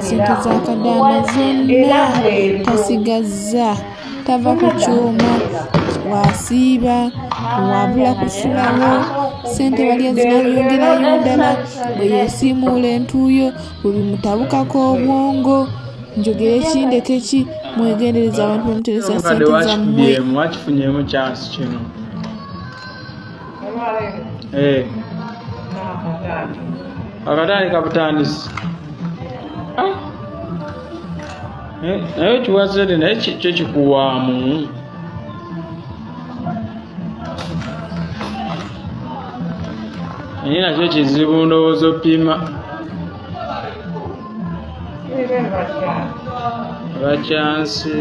Sente za kadana zonna tasigaza tava ku kyuma wasiiba wabula kusulawo sente bali ezinayongerayo ddala bwe yeesiimuula entuuyo bwe bimutabukako obwongo njogera ekindeke ki mwegendereza abantu bemuteresa sente zammwe mwakifunyemu chansi kino akatani kabutandisi naye kiwazire naye kyo kikuwaamu naye nakyo kizibu ndowooza pima bachansi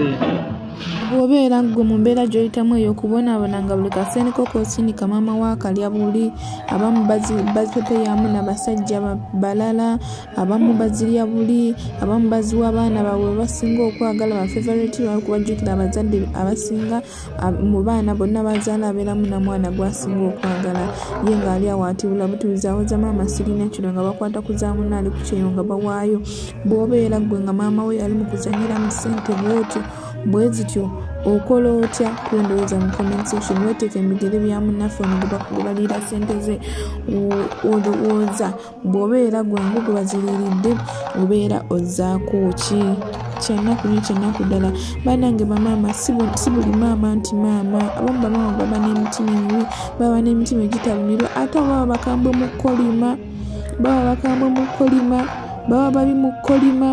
bw'obeera gwe mu mbeera gy'oyitamu ey'okubonaabona nga buli kaseeneko k'osindika maama waakalya buli abamu bazipepeyamu n'abasajja balala abamu bazirya buli abamu baziwa abaana baabwe basinga okwagala bafevoreti lwakubajjukira abazadde abasinga mu baana bonna bazaala abeeramu na mwana gwasinga okwagala ye ng'ali awo atibula butuuzi awoza maama sirina kino nga bakwata ku za munna ali ku kyeyo nga bawaayo bw'obeera gwe nga maama we yali mu kuzanyira mu ssente bw'otyo bwe zityo okola otya kwendowooza mu comment section weteeka emigere bya munnaffe ono gwe baliira ssente ze olowooza bw'obeera gwangu gwe baziriiridde obeera ozzaako ki kyannaku nyo kyannaku ddala bannange bamaama si buli maama nti maama abamu bamaama baba n'emitima emibi baba n'emitima egitalumirwa ate baba bakambwe mu kkolima baba babi mu kkolima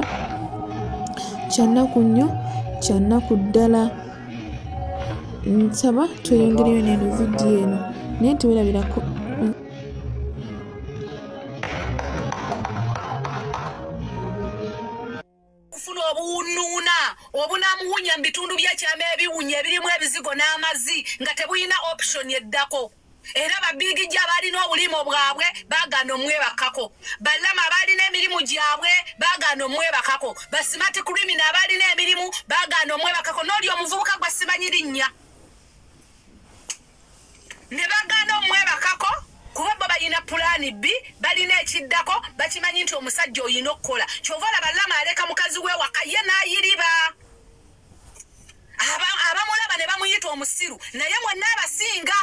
kyannaku nnyo kyannaku ddala nsaba tweyongereyo n'eno vidiyo eno naye tewerabirako kufuna obuwunuuna obunamuwunya mu bitundu byakyama ebiwunya ebirimu ebizigo n'amazzi nga tebulina option eddako era babigijja abalina obulimo bwabwe baagana omwebakako ballama abalina emirimu gyabwe baagana omwebakako basimati kurimina abalina emirimu baagana omwebakako n'oli omuvubuka gwa simanyi linnya ne bagana omwebakako kuba bo balina pulaani B balina ekiddako bakimanyi nti omusajja oyina okukola kyova olaba lama aleka mukazi we waka ye n'ayiriba abamulaba ne bamuyita omusiru naye mwenna abasinga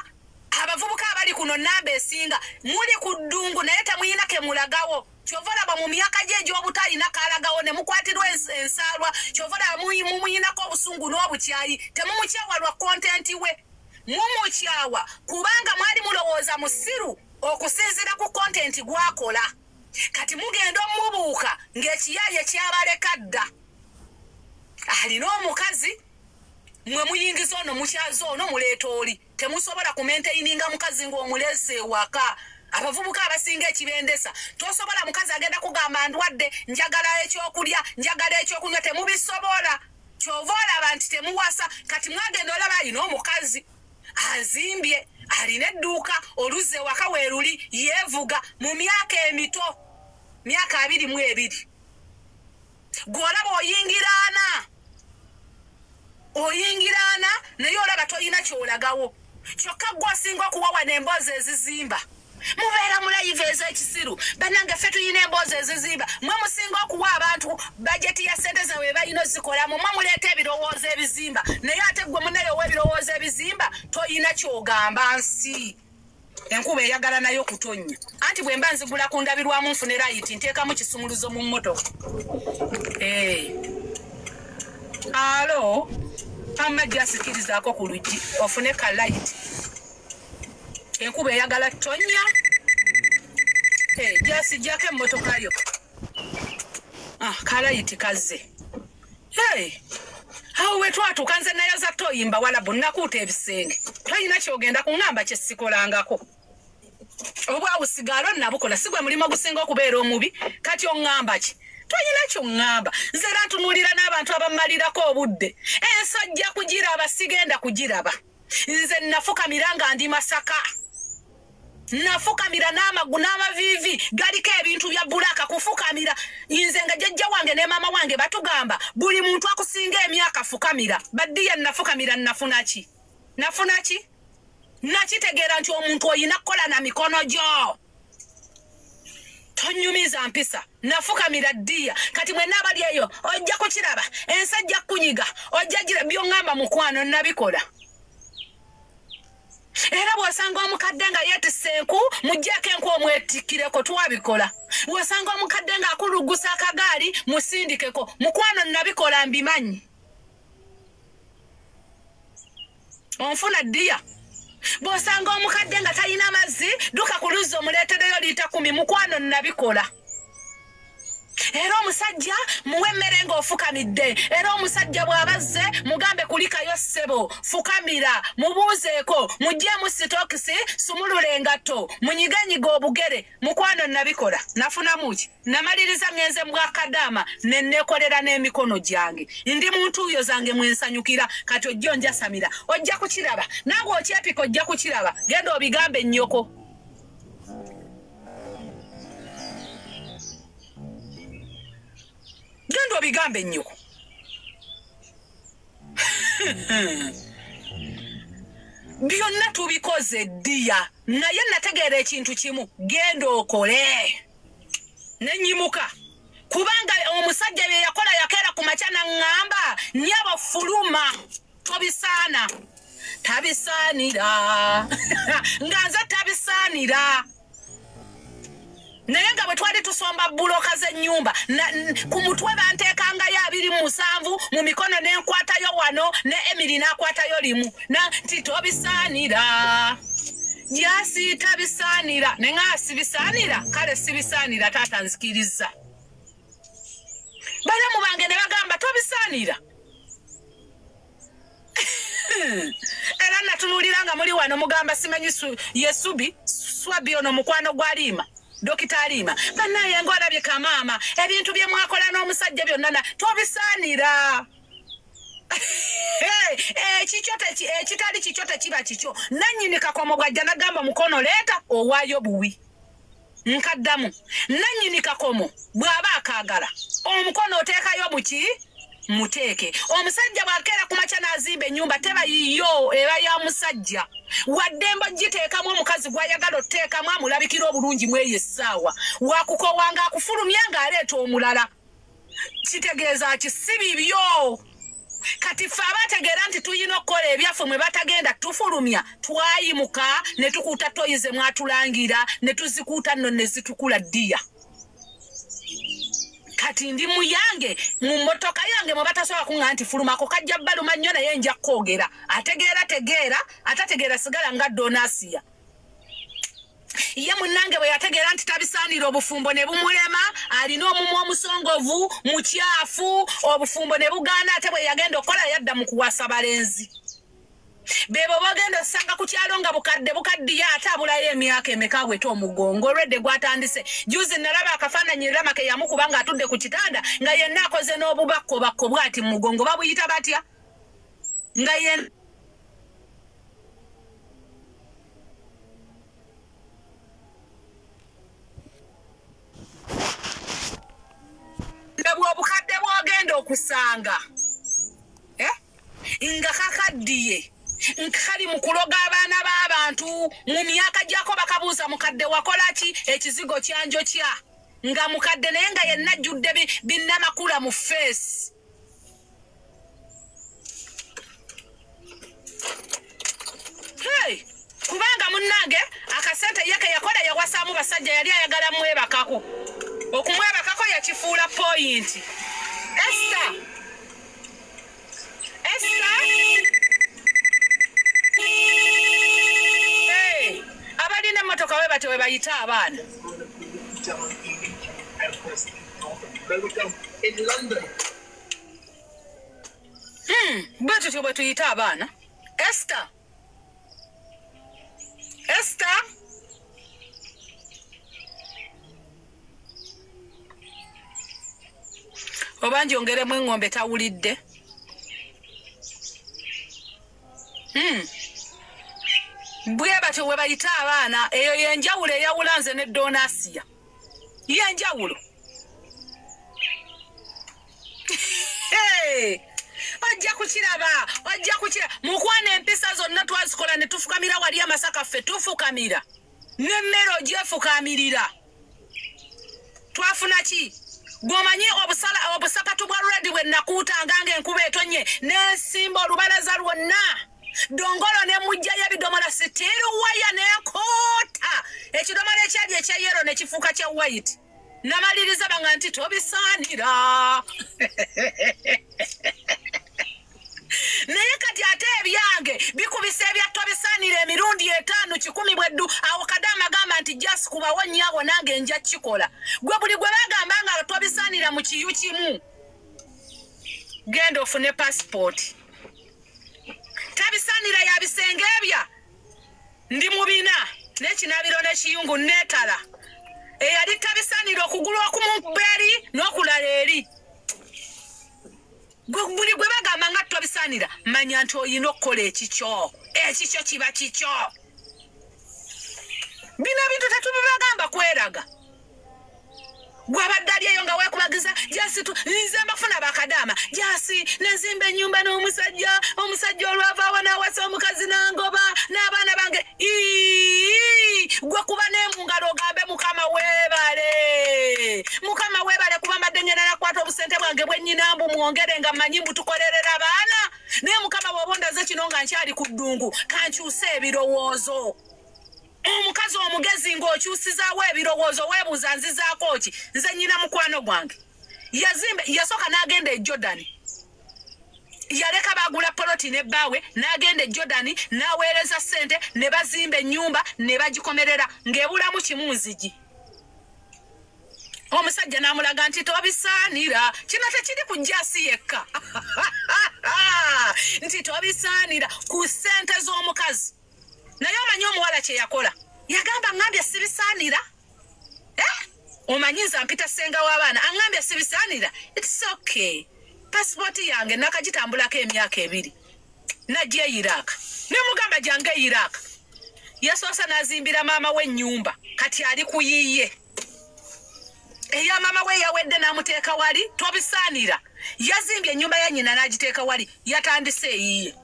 abavubuka abali kuno namba esinga muli ku ddungu naye temuyina kemulagawo kyova olaba mu myaka gye egy'obutalina kalagawo ne mukwatirwa ensaalwa kyova olaba mumuyinako obusungu n'obukyayi temumukyawa lwa kontenti we mumukyawa kubanga mwali mulowooza musiru okusinziira ku kontenti gwakola kati mugenda omubuuka ng'ekiyaaye kyabaleka dda alina omukazi mwe muyingiza ono mukyaza ono muleeta oli temusobola kumenteininga mukazi ng'omulese ewaka abavubuka abasinga ekibendesa tosobola mukazi agenda kugamba ndwadde njagala ekyokulya njagala ekyokunywa temubisobola kyova olaba nti temuwasa kati mwagenda olaba alina omukazi azimbye alina edduuka oluzze waka weeruli yeevuga mu myaka emito myaka 22 gw'olaba oyingiraana naye olaba tolina kyolagawo kyokka gwasinga okuwawa n'emboozi ezizimba mubeera mulayiva ez'ekisiru bannange ffe tulina emboozi ezizimba mwe musinga okuwa abantu bajeti ya ssente zaabwe balina ozikolamu mwe muleeta ebirowoozo ebizimba naye ate gwe munayo ow'ebirowoozo ebizimba tolina kyogamba nsi enkuba eyagala nayo okutonnya anti bwe mba nzigula ku ndabirwamu nfune layiti nteekamu kisumuluzo mu mmotoka alo amajja asikirizaako ku luggi ofune ka layiti enkuba eyagala tonya gyasijjako emmotoka yo kalayiti kazze awo we twatuuka nze nayaza toyimba walabu nakuuta ebisenge toyina kyogenda kuŋŋamba kye sikolangako obwawusigalo nabukola si gwe mulimu ogusinga okubeera omubi kati oŋŋamba ki toyina ky'oŋŋamba nze era ntunuulira n'abantu abamalirako obudde ensojja kugiraba sigenda kugiraba nze nafukamira nga ndi Masaka nafukamira n'amavivi galiko ebintu bya bulaka kufukamira inze nga jjajja wange ne mama wange batugamba buli muntu akusinga emyaka fukamira baddiya nafukamira nafuna ki nakitegeera nti omuntu oyina kukola na mikono gyo tonyumiza mpisa nafukamira ddiya kati mwenna abali eyo ojja kukiraba ensajja kunyiga ojja gira byongamba mukwano nabikola era bw'osanga omukadde nga yeetisse enku muggyeko enku omwetikkireko twabikola bw'osanga omukadde nga akulugusa akagaali musindikeko mukwano nabikola mbimanyi onfuna ddiya bw'osanga omukadde nga talina mazzi duka ku luzzi omuleetereyo liita 10 mukwano nabikola era omusajja muwe emmere ng'ofukamidde era omusajja bw'abazze mugambe kulikayo ssebo fukamira mubuuzeeko muggyemu sitokisi sumulula engatto munyiganyiga obugere mukwano nabikola nafunamu ki namaliriza ngenze mu bwakadaama ne neekolera n'emikono gyange ndi muntu yo zange mwensanyukira kati ojja onjasamira ojja kukiraba naawe okyepika ojja kukiraba genda obigambe ennyoko gendo bigambe nnyoko byonna tubikoze ddiya naye nategeera ekintu kimu genda okole nenyimuka kubanga omusajja bye yakola yakeera ku makya naŋŋamba nyabo fuluma tobisaana tabisaanira nga nze tabisaanira naye nga bwe twali tusomba buloka z'ennyumba ku mutwe banteekangayo 27 mu mikono n'enkwatayo wano ne Emily n'akwatayo limu nti tobisaanira jasi tabisaanira ne nga sibisaanira kale sibisaanira taata nzikiriza balamu bange ne bagamba tobisaanira era natunuulira nga muli wano mugamba simanyi yesubi swabi ono mukwano gw'aliima Dokita Alima banaye ngolabye kamaama ebintu bye mwakola n'omusajja byonna tobisaanira ekitali kikyote kiba kikyo nannyini kakomo bwajja nagamba mukono leeta owaayo buwi nkaddamu nannyini kakomo bw'aba akaagala omukono oteekayo buki muteeke omusajja bw'akeera ku makya n'azimba ennyumba teba yiyo eba ya musajja waddemba giteekamu omukazi gw'ayagala oteekamu amulabikira obulungi mu eyo essaawa wakukowanga akufulumya ng'aleeta omulala kitegeeza ki si bibyo kati ffe abategeera nti tuyina okukola ebyaffe mwe batagenda tufulumya twayimuka ne tukuuta toyize mwatulangira ne tuzikuuta nno ne zitukula ddiya kati ndi muyange mu motoka yange mwe batasobola kuŋŋa nti fulumako kajja baluma nnyo naye nja kwogera ategeera atategeera sigala nga Donasiya ye munnange bwe yategeera nti tabisaanira obufumbo ne bumulema alina omumwa omusongovu mukyafu obufumbo ne bugaana ate bwe yagenda okukola yadda mu kuwasa balenzi bebo bagenda osanga ku kyalo nga bukaddiye ate abulayo emyaka emeka bwete omugongo olwedde gwatandise juzi nalaba akafaananyi Ramake yamukuba nga atudde ku kitanda nga yenna akoze n'obubakkobakko bwati mu mugongo babuyita batya nga yenna obukadde bwogenda okusanga nga kakaddiye nkali mu kuloga abaana b'abantu mu myaka gyako bakabuuza mukadde wakola ki ekizigo kyanjo kya nga mukadde naye nga yenna ajjudde binnamakula mu feesi kubanga munnange akasente ye ke yakola yawasaamu basajja yali ayagala mwebakako okumwebakako yakifuula poyinti Esther abalina emmotoka we bate we bayita abaana bwe tutyo bwe tuyita abaana Esther oba njongeremu eng'ombe tawulidde bwe batyo we bayita abaana eyo yenjawulo eyawulanze ne Donasia yenjawulo ojja kukiraba mukwana empisa zonna twazikola ne tufukamira wali amasaka ffe tufukamira nemmere ogyefukamirira twafuna ki gwomanyi obusakatu bwa redi bwe nakuutanga ng'enkuba etonye n'ensimba olubalaza lwonna dongolo ne mujjayo ebidomola sitiru waya n'enkoota ekidomola ekyali ekya yero ne kifuuka kya white namaliriza banga nti tobisaanira naye kati ate ebyange bikubisa ebyatobisaanira emirundi 5 10 bweddu awo Kadaama gamba nti just kubawo nnyabo nange nja kikola gwe buli gwe bagamba nga tobisaanira mu kiyu kimu genda ofune passport tabisaanira ya bisenge ebya ndi mubina n'ekinabiro n'ekiyungu neetala eyali tabisaanira okugulu okumubberi n'okulala eri buli gwe bagamba nga tobisaanira manya nti oyina okukola ekikyo kiba kikyo bino bintu tetubibagamba kweraga gwabadde ali eyo nga weekubagiza jasi nze mbafuna bakadaama jasi nezimba ennyumba n'omusajja olwavaawo n'awasa omukazi nangoba n'abaana bange gwe kuba n'emu ngalo ogambe mukama weebale kuba mbadde ngenda nakwata obusente bwange bwennyinambu mwongere nga mmanyi mbutukolerera abaana naye mukama bw'obondaze kino nga nkyali ku ddungu kankyuse ebirowoozo omukazi omugezi ng'okyusizaawo ebirowoozo weebuuza nzizaako ki nze nnyina mukwano gwange yasooka n'agenda e Jordan yaleka bagula poloti n'ebbaawe n'agenda e Jordan n'aweereza ssente ne bazimba ennyumba ne bagikomerera ng'ebulamu kimu nzigi omusajja n'amulaga nti tobisaanira kino tekiri ku jasi yekka nti tobisaanira ku ssente z'omukazi naye omanyi omuwala kye yakola yagamba ngambye sibisaanira omanyi nze mpita ssenga w'abaana aŋŋambye sibisaanira it's okay pasipoti yange nakagitambulako emyaka 2 najja e Iraq ne mugamba jange e Iraq yasoosa n'azimbira maama we ennyumba kati ali kuyiiye eya maama we yawedde n'amuteeka wali tobisaanira yazimbye ennyumba ya nnyina n'agiteeka wali yatandise eyiye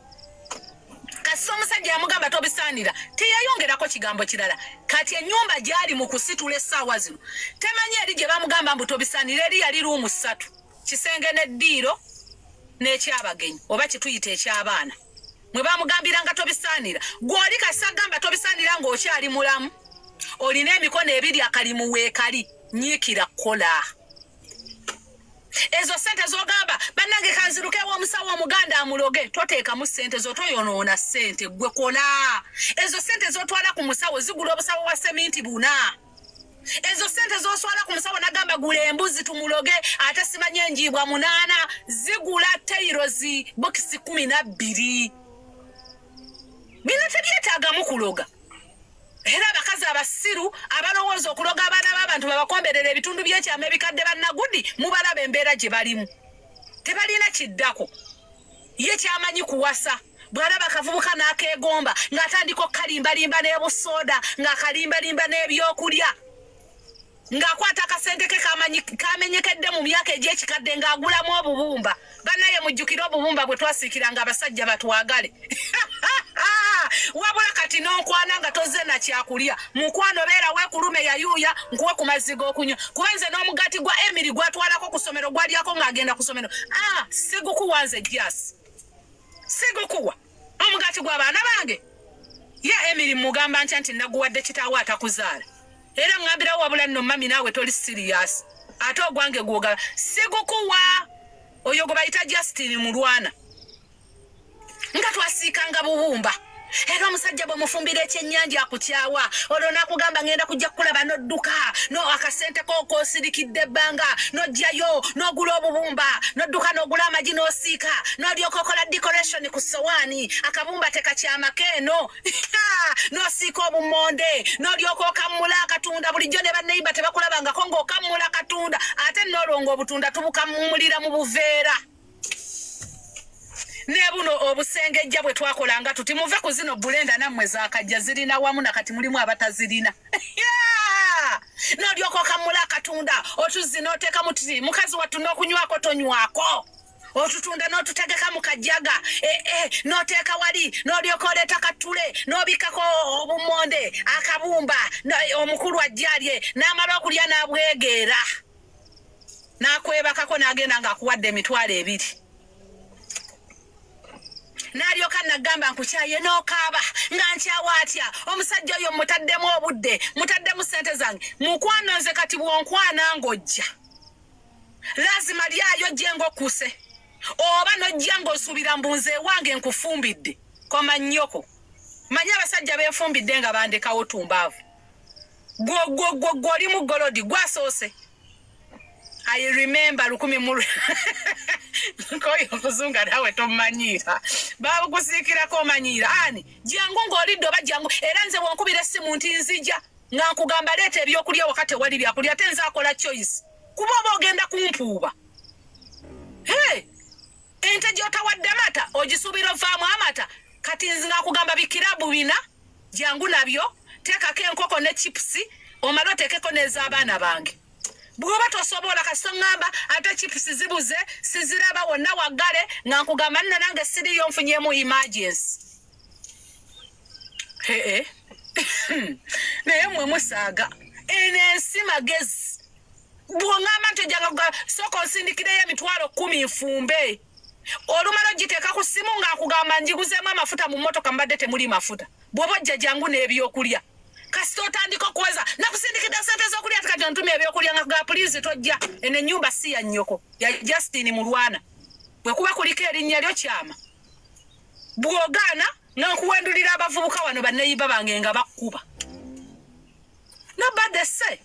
kasi omusajja yamugamba tobisaanira teyayongerako kigambo kirala kati ennyumba gyali mu kusitula essaawa zino temanyi eri gye bamugamba mbu tobisaanira eri yali ruumu 3 kisenge n'eddiiro n'ekyabagenyi oba kituyita eky'abaana mwe bamugambiranga tobisaanira gw'oli kasi agamba tobisaanira ng'okyali mulamu olina emikono 2 akalimu weekali nyiikira kukola ezo sente zogamba bannange kanzirukewo omusawo omuganda amuloge toteekamu sente zo toyonoona sente gwe kola ezo sente zotwala ku musawo zigula obusawo wa seminti 4 ezo sente zoswala ku musawo nagamba gula embuzi tumuloge ate simanye enjiibwa 8 zigula tairozi bokisi 12 bino tebyetaagamu kuloga era abakazi abasiru abalowooza okuloga abaana b'abantu babakomberera ebitundu by'ekyama ebikadde bannagudi mubalaba embeera gye balimu tebalina kiddako ye kyamanyi kuwasa bw'alaba akavubuka n'akeegomba ng'atandika okukalimbalimba n'ebusooda ng'akalimbalimba n'ebyokulya ng'akwata akasente ke kamenyekedde mu myaka egy'ekikadde ng'agulamu obubumba bannaye mujjukire obubumba bwe twasiikiranga abasajja batwagale wabula kati n'onkwana nga tozze na kyakulya mukwano beera weekulume yayuuya nkuwe ku mazzi g'okunywa kuba nze n'omugati gwa Emily gwatwalako ku ssomero gwalyako ng'agenda ku ssomero sigukuwa nze jasi sigukuwa omugati gw'abaana bange ye Emily mugamba ntya nti naguwadde kitaawe atakuzaala era ngambirawo wabula nno mami naawe toli siriyasi ate ogwange gwogala sigukuwa oyo gwe bayita Justin Mulwana nga twasiikanga bubumba era omusajja bwe mufumbira ekyennyanja akutyawa olwo nakugamba ngenda kujja kukulaba n'odduka no akasente kookosirikidde ebbanga n'ojjayo n'ogula obubumba n'odduka n'ogula amagi n'osiika n'olyoka okola decoration ku sowaani akabumba tekakyamako eno n'osiika obumonde n'olyoka okammula akatunda bulijjo ne banneiba tebakulabangako ng'okammula akatunda ate n'olwo ng'obutunda tubukammulira mu buveera ne buno obusengejja bwe twakolanga tuti muve ku zino bulenda nammwe zaakajja zirina wamu na kati mulimu abatazirina n'olyoka okamula akatunda otuzzi n'oteeka muti mukazi wattu n'okunywako tonywako otutunda n'otutegeka mu kajaga n'oteeka wali n'olyoka oleeta katule n'obikako obumonde akabumba omukulu ajjalye n'amala okulya n'abwegeera n'akwebakako n'agenda ng'akuwadde emitwalo 2 n'alyoka nagamba nkukyaye n'okaaba nga nkyawa atya omusajja oyo mutaddemu obudde mutaddemu ssente zange mukwano nze kati bwonkwana ng'ojja lazima lyayo gye ng'okkuse oba n'ojja ng'osuubira mbunze ewange nkufumbidde koma nnyoko manyi abasajja beefumbidde nga bandekawo tumbaavu gw'oli mu golodi gwasoose I remember 10 koyo kuzunga nawe tomanyiira babukusiikirako omanyiira ani jangu ng'olidde oba jangu era nze wonkubira essimu nti nzija nga nkugamba leeta ebyokulya wakati wali byakulya te nzaakola choice kuba oba ogenda kumpuuba ente gy'otawadde amata ogisuubira ovaamu amata kati nze nakugamba bikirabu 4 jangu nabyo teekako enkoko ne chipusi omala oteekeko n'ez'abaana bange bw'oba tosobola kasita ngamba ate chipusi zibuze siziraba wonna waggale nga nkugamba nina nange siriyo nfunyemu emergency naye mmwe musaaga eno ensi magezi bw'oŋŋamba nti ojjanga sooka onsindikireyo emitwalo 10 nfumbe olumala ogiteeka ku ssimu nga nkugamba njiguzeemu amafuta mu mmotoka mbadde temuli mafuta bw'oba ojja jangu n'ebyokulya kasita otandika okuweza nakusindikidde sente z'okulya tikati ontumya ebyokulya nga ga pulizi tojja eno ennyumba si ya nnyoko ya Justin Mulwana bwe kuba kuliko erinnya lyo kyama bw'ogaana nga nkuwendulira abavubuka wano banneyiba bange nga bakkuba nobody say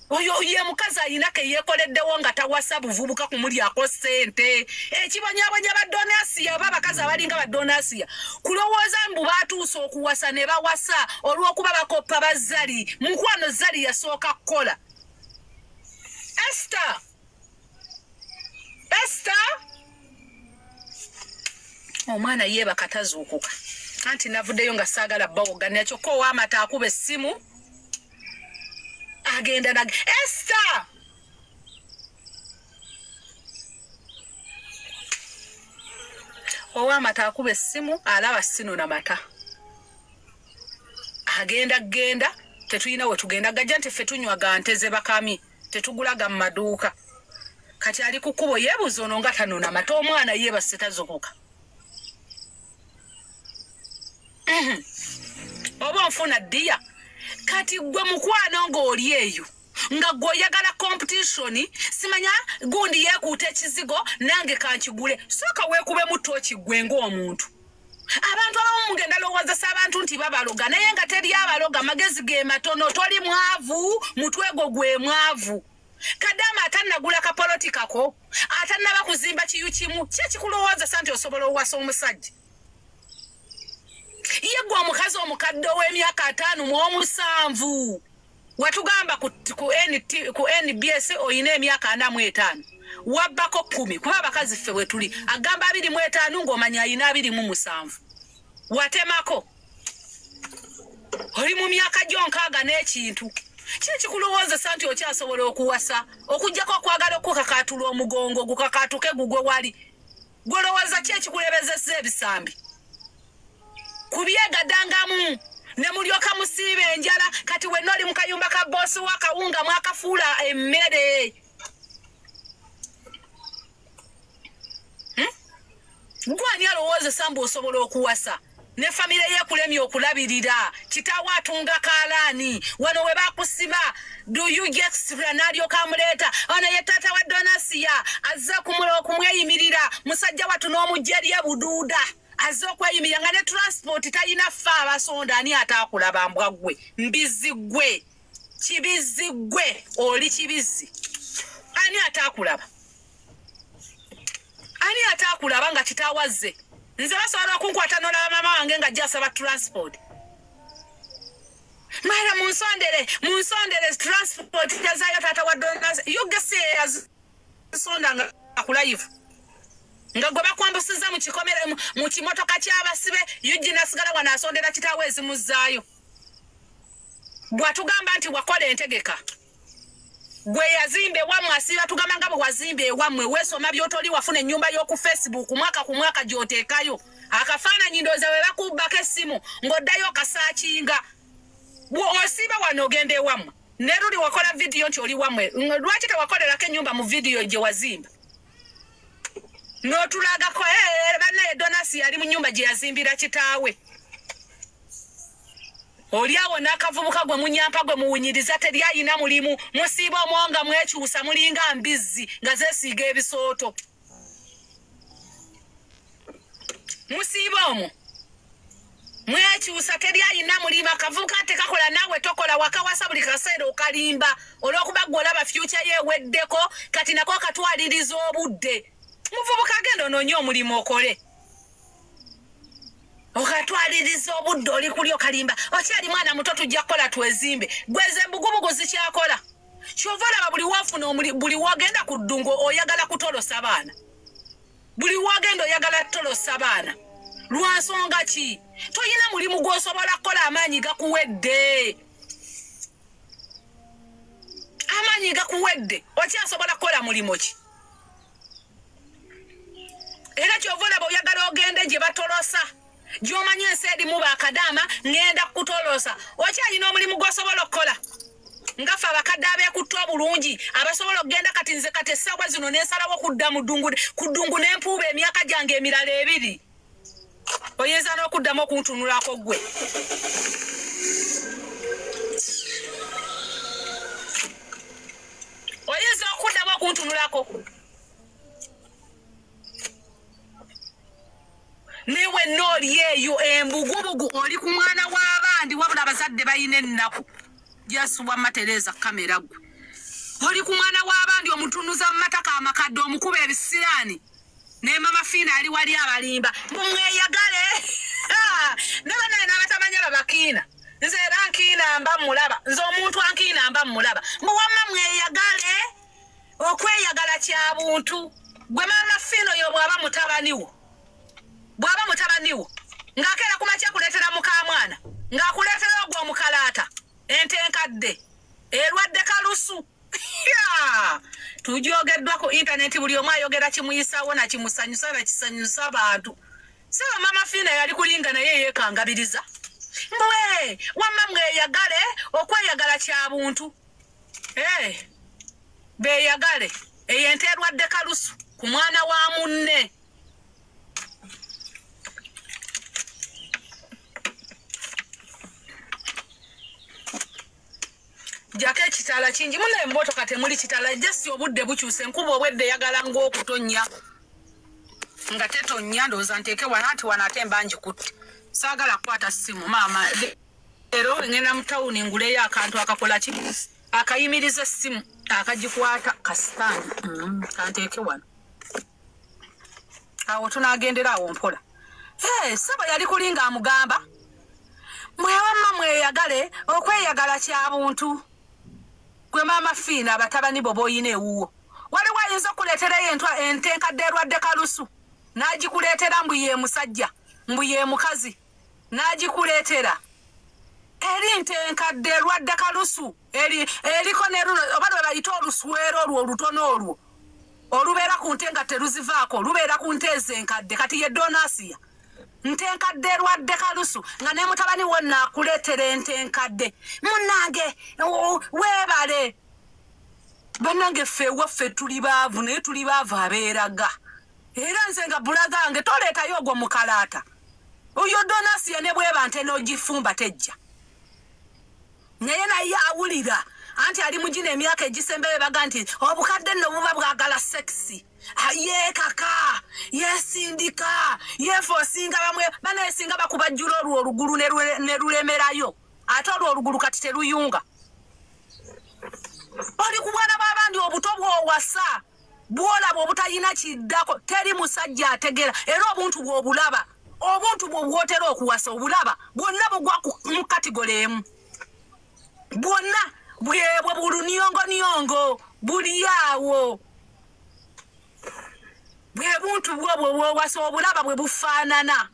oyo ye mukazi ayina ke yeekoleddewo nga tawasa buvubuka kumulyako ssente ekibonyabonya badonasiya oba abakazi abalinga badonasiya kulowooza mbu baatuusa okuwasa ne bawasa olw'okuba bakoppa bazzali mukwano zali yasooka kukola Esther omwana yeebaka tazuukuka anti navuddeyo nga saagala bawoganya kyokka ow'amata akuba essimu agenda nag Esther ow'amata akuba essimu alaba sino na mata agenda tetulina we tugenda gajja nti ffe tunywaga nteze bakami tetugulaga mu maduuka kati ali ku kkubo yeebuza ono nga tanona mata omwana yeebase tazukuka oba nfuna ddiya kati gwe mukwano ng'oli eyo nga gw'oyagala competition simanya gundi yeekuuta ekizigo nange kankigule sooka weekube mu tooki gwe ng'omuntu abantu abamu mugenda lowoozesa abantu nti babaloga naye nga teri abaloga magezi ge matono toli mwavu mutwego gwe mwavu kadama atannagula kapolotikako atannaba kuzimba kiyu kimu kyekikulowoozesa nti osobola owasa omusajja ye gwe omukazi omukadde ow'emyaka 5 mu 7 watugamba ku NBS oyina emyaka 45 wabbako 10 kuba abakazi ffe bwe tuli agamba 25 ng'omanya ayina 27 watemako oli mu myaka gyo 6 n'ekintu kyekikulowooza nti okyasobola okuwasa okuggyako okwagala okukakaatula omugongo gukakaatuke gugwe wali gwolowooza kyekikulebezesa ebisambi kubyegadangamu ne mulyoka musiiba enjala kati wenna oli mu kayumba ka boosi w'akawunga mwakafuula emmere gwani alowoozesa mbu osobola okuwasa ne famire yeekulemya okulabirira kitaawo atunga kaalaani wano we bakusiba do you get n'alyoka amuleeta ono ye taata wa donasiya azze okumweyimirira musajja wattu n'omujja lye buduuda azze okweyimirira nga ne transport talina ffe abasonda ani ataakulaba mbwa ggwe mbizi ggwe kibizzi ggwe oli kibizzi ani ataakulaba nga kitawazze nze basobola okunkwata n'olaba mama wange nga ajja asaba transport mara munsondere transport jazaayo taata wa donasi yogese azisonda nga akulayivu nga gwe bakwambusiza mu kikomere mu kimotoka ky'abasibe Eugene asigala wano asondera kitaawe ezimuzaayo bw'atugamba nti wakola entegeka gwe yazimbe wammwe asiba tugamba nga bwe wazimbe ewammwe weesoma by'otoli wafuna ennyumba y'oku Facebook mwaka ku mwaka gy'oteekayo akafaananyi ndowooza bwe bakubbako essimu ng'oddayo okasaakinga osiiba wano ogenda ewammwe ne luli wakola vidiyo nti oli wammwe lwaki tewakolerako ennyumba mu vidiyo gye wazimba n'otulagako bannaye Donasi yali mu nnyumba gye yazimbira kitaawe oli awo n'akavubuka gwe munyampa gwe muwunyiriza teryayina mulimu musiiba omwonga mwekyusa mulinga mbizzi nga zeesiiga ebisooto musiiba omwo mwekyusa teryayina mulimu akavubuka tekakola naawe tokola wakawasa buli kaseera okalimba olw'okuba gwe olaba fyuca yeeweddeko kati nako katwaliriza obudde muvubuka agenda onoonye omulimu okole okatwaliriza obudde oli kuli okalimba okyali mwana muto tujja kukola twezimbe gweze embugubugu zikyakola kyova olaba buli wafuna buli wagenda ku ddungu oyagala kutolosa baana buli wagenda oyagala tutolosa baana lwansonga ki toyina mulimu gw'osobola kukola amaanyi gakuwedde amaanyi gakuwedde okyasobola kukola mulimu ki era kyova olaba oyagala ogende gye batolosa gy'omanyi ensi erimu bakadaama ngenda kutolosa okyalina omulimu gw'osobola okukola ngafe abakadde abeekutte obulungi abasobola okugenda kati nze kati essaawa zino n'ensalawo okudda ku ddungu n'empuuba emyaka gyange emirala 2 oyinza n'okuddamu okuntunulako ggwe oyinza okuddamu okuntunulako newe nooli eyo embugubugu oli ku mwana w'abandi wabula abazadde bayina ennaku gyasuwa Matereza kamera gwe oli ku mwana w'abandi omutunuza mu mataka amakadde omukuba ebisiraani ne mama Fiina ali wali abalimba mumweyagale ne banaye n'abatamanya babakiina nze era nkiina mba mulaba nze omuntu ankiina mba mulaba muwamma mweyagale okweyagala kya buntu gwe mama Fiina oyo bw'aba mutabaniwo ng'akeera kumakya kuleetera mukamwana ng'akuleetera ogwo omukalaata ente enkadde erwadde kalusu tujoogeddwa ku intaneti buli omu ayogera kimuyisaawo na kimusanyusa na kisanyusa abantu saba mama Fiina yali kulinga naye yeekangabiriza mbwe wamma mweyagale okweyagala kya buntu beeyagale eyo ente erwadde kalusu ku mwana wa munne jako ekitala kingi muna emmotoka temuli kitala jasi obudde bukyuse enkuba obwedde yagala ng'okutonnya nga tetonya ndowooza nteeke wana ati wana ate mbanji kutte saagala kukwata ssimu maama ero ngenda mu tawuni nguleyo akantu akakola ki akayimiriza essimu akagikwata kasitaani kanteeke wano awo tunaagendera awo mpola saba yali kulinga amugamba mwewamma mweyagale okweyagala kya buntu gwe mama Fiina abatabani bo boyina ewuwo waliwo ayinza okuleeterayo ente enkadde erwadde kalusu n'agikuleetera mbu ye musajja mbu ye mukazi n'agikuleetera eri nte enkadde erwadde kalusu eriko oba lwe bayita oluswero olwo olutono olwo olubeera ku nte nga teruzivaako lubeera ku nte ezo enkadde kati ye Donasiya nte enkadde erwadde kalusu nga ne mutabani wonna akuleetera ente enkadde munnange weebale bannange ffe ewaffe tuli baavu naye tuli baavu abeeraga era nze nga bulagange toleetayo ogwo mukalaata oyo Donasiya ne bweba nte n'ogifumba tejja naye naye awulira anti ali mu gino emyaka egisembeyo baga nti obukadde nno buba bwagala sekisi yeekaka yeesindika yeefoosinga bamwe banayesinga bakubajjula olwo olugulu ne lulemerayo ate olwo olugulu kati teruyunga oli ku bwana b'abandi obuto bw'owasa bw'olaba obutayina kiddako teri musajja ategera era obuntu bw'obulaba obuntu bw'obwotera okuwasa obulaba bwonna bugwa mu katigole emu bwonna bwebwe buluniongoniongo buli awo bwe buntu bwo wasa obulaba bwe bufaanana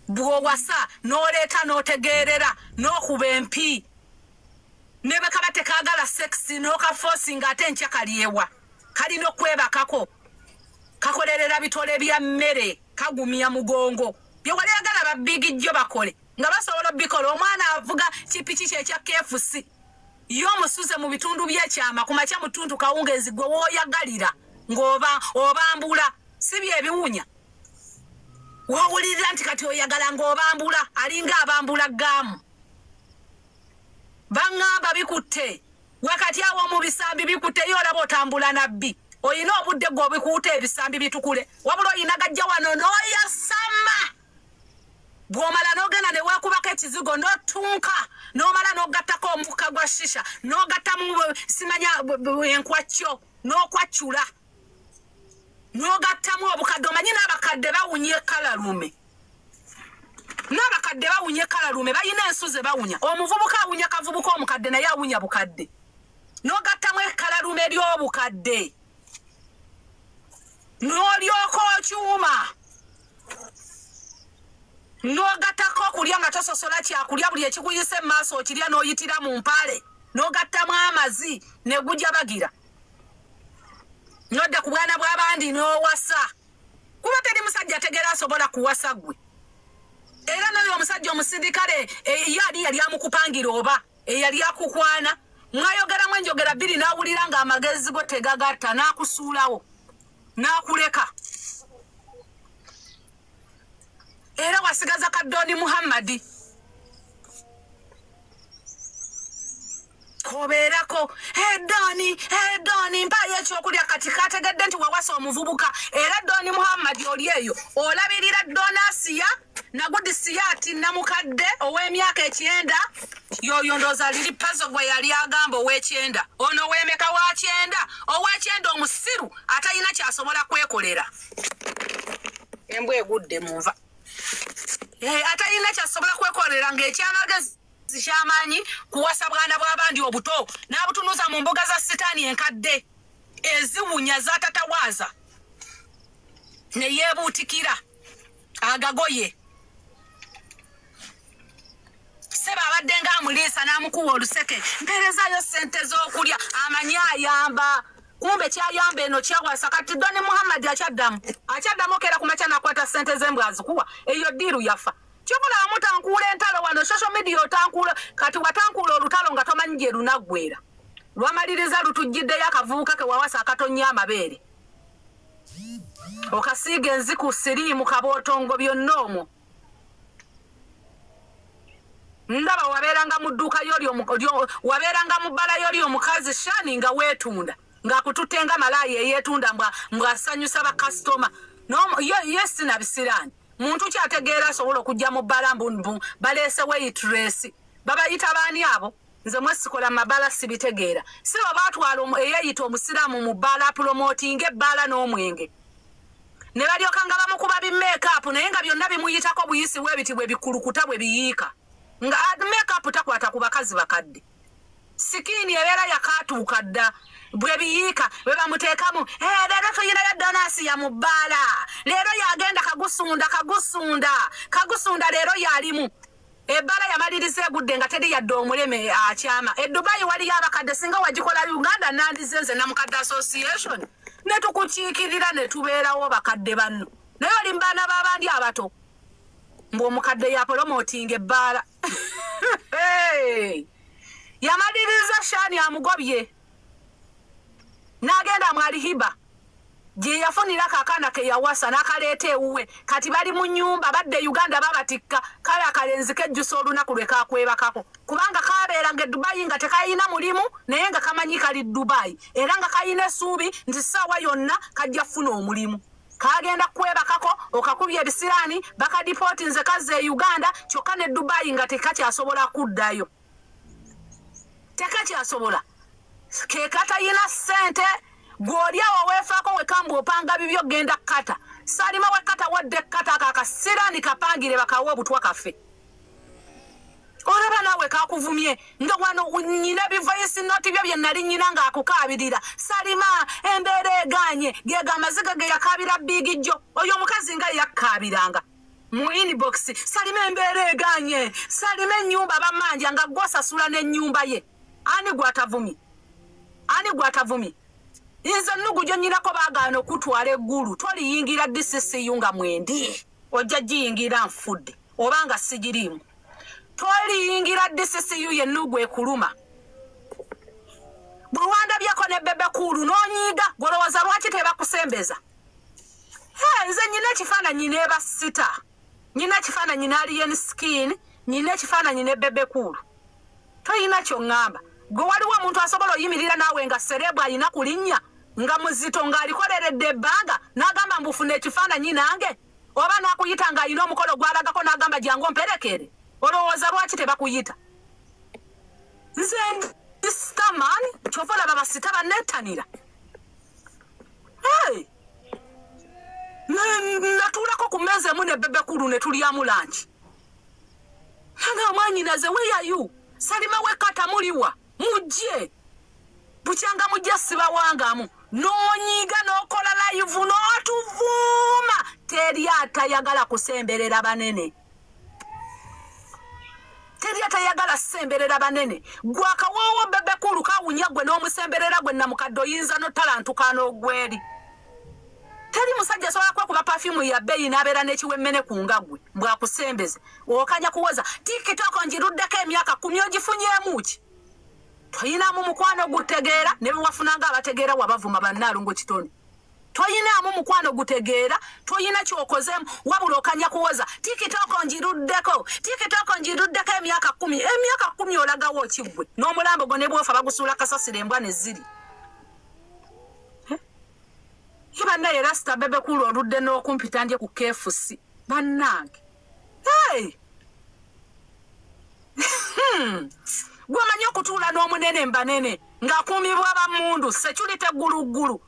bwo wasa n'oleeta n'otegeerera n'okuba empi ne bwe kaba tekaagala sexi n'okaforsinga ate enkya kalyewa kalina okwebakako kakolerera bitole bya mmere kagumya mugongo bye wali agala babigijjo bakole nga basobola bikola omwana avuga kipiki kye kya KFC yo musuze mu bitundu by'ekyama ku makya mutundu kawungezi gwe wooyagalira ng'obambula si bye biwunya wawulirira nti kati oyagala ng'obambula alinga abambula gaamu baŋŋamba bikutte wakati awo mu bisambi bikutte yo olaba otambula nabbi oyina obudde gwe obikuuta ebisambi bitukule wabula oyina gajja wano n'oyasama bw'omala n'ogenda ne weekubako ekizigo n'otunka n'omala n'ogattako omukka gwa shisha n'ogattamu simanya enkwacyo n'okwacula n'ogattamu obukadde omanyi n'abakadde bawunya ekkalalume n'abakadde bawunya ekkalalume balina ensuze bawunya omuvubuka awunya kavubuka omukadde naye awunya bukadde n'ogattamu ekkalalume ery'obukadde n'olyoka okyuma n'ogattako okulya nga tososola kyakulya buli ekikuyisa emmaaso okirya n'oyitira mu mpale n'ogattamu amazi ne gujja bagira n'odda ku bwana bw'abandi n'owasa kuba teri musajja ategeera asobola kuwasa gwe era n'oyo omusajja omusindikale yali amukupangira oba eyali akukwana mwayogeramu enjogera bbiri n'awulira ng'amagezi go tegagatta n'akusuulawo n'akuleka era wasigaza Kaddooni Muhammadi kobeerako Dooni mpaayo ekyokulya kati kategedde nti wawasa omuvubuka era Dooni Muhammadi oli eyo olabirira Donasiya Nagudisiyaati namukadde ow'emyaka 9 yoyo ndooza liri pazo gwe yali agamba ow'ekyenda ono ow'emeka wa 9 ow'ekyenda omusiru atalina kyasobola kwekolera embwa egudde munva atalina kyasobola kwekolera ng'ekyamagezi kyamaanyi kuwasa bwana bw'abandi obuto n'abutunuza mu mbuga za sitaani enkadde eziwunya zatatawaaza ne yeebuutikira agagoye seba abadde ng'amuliisa n'amukuwa oluseke mpeerezaayo ssente z'okulya amanyi ayamba kumbe kyayamba eno kyawasa kati Dooni Muhammadi akyaddamu okera ku makya n'akwata ssente z'embwa azikuwa eyo ddiiru yafa kyokola wamutankuula entalo wano social media otankuula kati watankuula olutalo nga tomanyi gye lunaggwera lwamaliriza lutujjiddeyo akavubuka ke wawasa akatonya amabeere okasiiga enziku siriimu kabootongo byonna omwo ndaba wabeeranga mu dduuka wabeeranga mu bbala y'oli omukazi shani nga weetunda ng'akututenga malaaya eyeetunda mbw'asanyusa bakasitoma yesi na bisiraani muntu kyategeera asobola okujja mu bbala baleese weitresi babayita baani abo nze mwesikola mabala sibitegeera si bwe baatwala eyeeyita omusiraamu mu bbala promotinga ebbaala n'omwenge ne balyoka nga bamukuba bimeekaapu naye nga byonna bimuyitako buyisi bwebiti bwe bikulukuta bwe biyiika nga meekaapu takwata ku bakazi bakadde sikiini ebeera yakaatuuka dda bwe biyiika bwe bamuteekamu leero tuyinayo Donasiya mu bbaala leero yagenda kagusunda leero yalimu ebbaala yamaliriza egudde nga teri yadde omuleme akyama Dubai waliyo abakadde singa wagikola Uganda nandizenze namukadde association ne tukukiikirira ne tubeerawo bakadde banno naye oli mu baana b'abandi abato mbw'omukadde yapolomotinga ebbaala yamaliriza shani amugobye n'agenda mwalihiba gye yafunira kakana ke yawasa n'akaleeta ewuwe kati bali mu nnyumba badde Uganda babatikka kale akalenzi kejjusa olunaku lwe kakwebakako kubanga kabeeranga Dubai nga tekayina mulimu naye nga kamanyi kali Dubai era nga kayina essuubi nti ssaawa yonna kajja kufuna omulimu kagenda kwebakako okakubya ebisiraani bakadipooti nze kazze e Uganda kyokka ne Dubai nga tekakyasobola kuddayo tekakyasobola kekatayina ssente gw'olyawo weefaako wekambwa opanga bibyo genda kata salima wekata wadde kata akakasiraani kapangire bakawa obutwa kaffe Olaba nawe kakuvumye nga wano nyina bivoice note byo byenali nyina nga akukabirira Salima embere eganye gega amaziga ge yakabira bigijjo oyo mukazi nga yakabiranga mu inbox Salima embere eganye Salima ennyumba bamanja nga gwasasula n'ennyumba ye ani gwatavumi Inza nugu jo nyinako bagano kutwala eggulu toliyingira DCCU nga mwendi ojja giyingira nfudde obanga sigirimu toliyingira DCCU ye nugu ekuluma Buwanda byako ne bebe kulu nonyiga golowaza lwaki tebakusembeza nze nyina kifana nyine eba sita nyina kifana nyina alien skin nyina kifana nyine bebe kulu toyina kyo ngamba gwe waliwo omuntu asobola oyimirira nawe nga serebu ayina kulinnya nga muzito ng'alikoleredde ebbanga n'agamba mbufuna ekifaananyi nange oba n'akuyita ng'alina omukolo gw'alagako n'agamba jangu omperekere olowooza lwaki tebakuyita nze stamani kyova olaba basita banneettanira natuulako ku mmeeza emu ne bebekulu ne tulyamu lanki nanga mwanyinaze weyayu Salima wekata muliwa mujje bukyanga mujja sibawangamu nonyiga nokola live n'otuvuma teri atayagala kusemberera banene gwakawoowo bebekulu kawunya gwe n'omusemberera gwe namukadde oyinza notalantuka n'ogweri teri musajja asobola kwekuba perfume ya bbeeyi n'abeera n'ekiwemmene ku ngagwe bwakusembeze okanya kuwoza tikitoko njiruddeko emyaka 10 ogifunyeemu ki toyinaamu mukwano gutegeera ne bewafunanga abategeera wabavuma bannaalongo kitone toyinaamu mukwano gutegeera toyina kyokozeemu wabula okanya kuwoza tikitoko njiruddeko emyaka 10 olagawo kiggwe n'omulambo gwo ne bwofa bagusuula kasasira embwa ne ziri bannaye rasita bebekulu oludde n'okumpita ndye ku KFC bannange gwomanyi okutuula n'omunene mbanene ng'akuumibwa bamundu security egguluggulu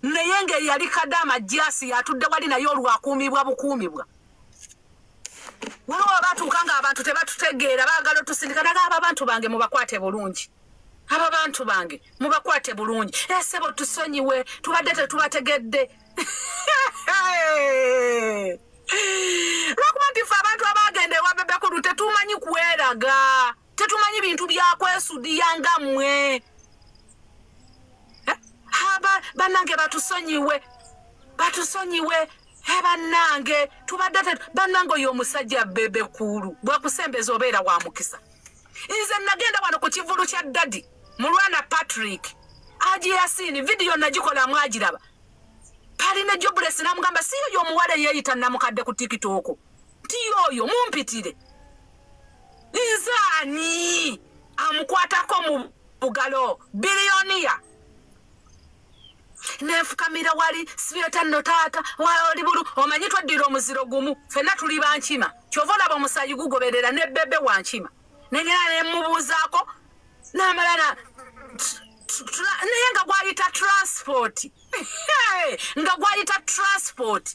naye ngeri yali kadde amajjaasi yatudde wali naye olwakuumibwa bukuumibwa waliwo batuuka ng'abantu tebatutegeera baagala otusindika naga abo abantu bange mubakwate bulungi aba bantu bange mubakwate bulungi esebo tusonyiwe tubadde tetubategedde lwakuba nti ffe abantu abagenda ewa bebekulu tetumanyi kweraga tetumanyi bintu byakwesudiya nga mmwe bannange batusonyiwe bannange tubadde bannange oyo omusajja bebekulu bwakusembeza obeera wa mukisa nze nagenda wano ku kivulu kya dadi mulwana Patrick Ajiasini video najikola mwagiraba pali ne Jobless namugamba si yo omuwale yeeyita namukadde ku TikTok ti oyo mumpitire nzani amukwatako mu bugalo biliyoniya nefukamira wali sibiyota nno taata wali bulu omanyi twaddira omuziro gumu fenna tuli bankima kyova olaba omusayi gugoberera ne bebe wankima nengera nemubuuzaako n'amalala naye nga gwayita transport